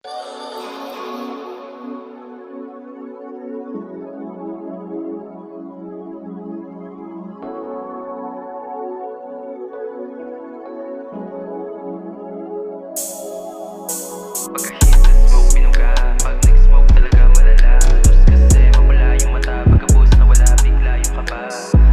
Pagka-hit sa smoke, binuga. Pag nag-smoke talaga malala. Halos kasi mapula yung mata. Pagka-boost na wala, bigla yung kaba.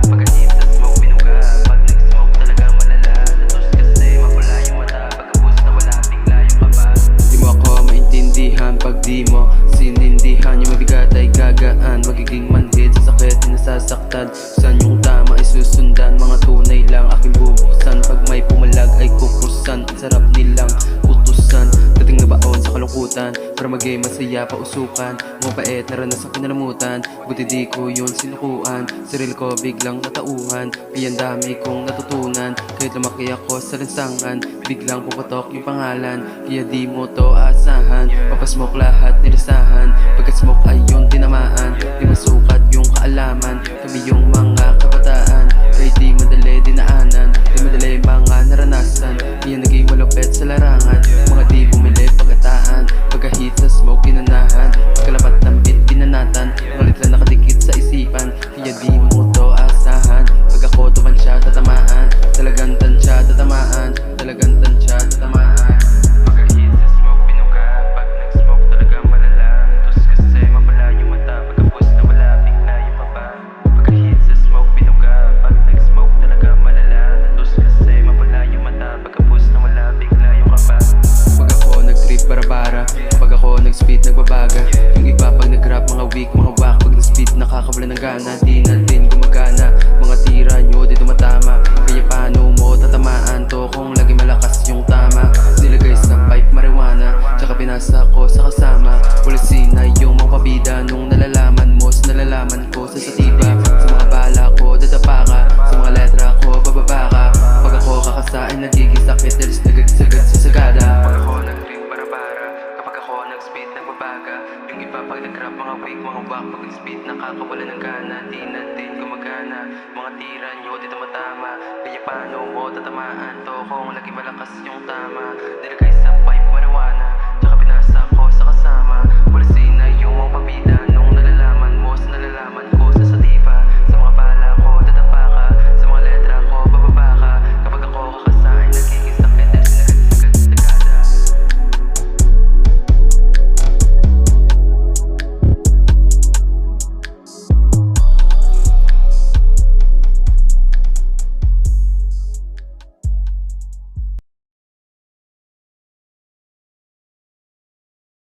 Pagka-hit sa smoke, binuga. Pag nag-smoke talaga malala. Halos kasi mapula yung mata. Pagka-boost na wala, bigla yung kaba. Di mo ako maintindihan pag di mo sinindihan. Yung mabigat ay gagaan, magiging manhid sa sakit na nasasaktan. Saan yung tama ay susundan, mga tunay lang aking bubuksan. Pag may pumalag ay kukusan, ang sarap nilang utusan. Dating na baon sa kalungkutan, para maging masaya pausukan. Mga bait na ranasang kinalamutan, buti di ko yun sinukuan. Sarili ko biglang natauhan, kaya ang dami kong natutunan. Kahit lumaki ako sa lansangan, biglang pupatok yung pangalan. Kaya di mo to aasahan, papasmoke lahat nilasahan. Pagka-smoke ay yung tinamaan, di masukat yung kaalaman. Kami yung mga kabataan, kahit di madali dinaanan. Di madali mga naranasan, kaya naging malupit sa larangan. Mga di bumili pagkataan, pagka-hit sa smoke pinanahan. Pagkalapat ng beat binanatan, mga litra nakadikit sa isipan. Kaya di mo to asahan, pag ako tumansya tatamaan. Talagang tansya tatamaan, talagang tansya tatamaan. Pagka-hit sa smoke binuga, pag nag-smoke talaga malala. Tos kasi mapala yung mata, pagka-boost na wala, bigla yung kaba. Pagka-hit sa smoke binuga, pag nag-smoke talaga malala. Tos kasi mapala yung mata, pagka-boost na wala, bigla yung kaba. Pag ako nag-trip bara-bara, pag ako nag-speed nagbabaga. Yung iba pag nag-rap mga weak, mga whack. Pag nag-speed nakakawala ng gana, di natin gumagana. Mga tira nyo di tumatama, kaya paano mo tatamaan to kung lagi malakas yung tama. Nilagay sa pipe marijuana, tsaka pinasa ko sa kasama. Pulisina yung mga pabida, nung nalalaman mo sa nalalaman ko sa satiba. Sa mga bala ko dadapa ka, sa mga letra ko bababa ka. Pag ako kakasain nagiging sakit, dalis nagagsagat sa sagada. Pag ako nag-trip bara-bara, kapag ako nag-speed nagbabaga. Yung iba pag nag-rap mga weak, mga whack. Pag nag-speed nakakawala ng gana, di natin gumagana. Mga tira nyo di tumatama, kaya paano mo tatamaan to kung lagi malakas yung tama. Nilagay sa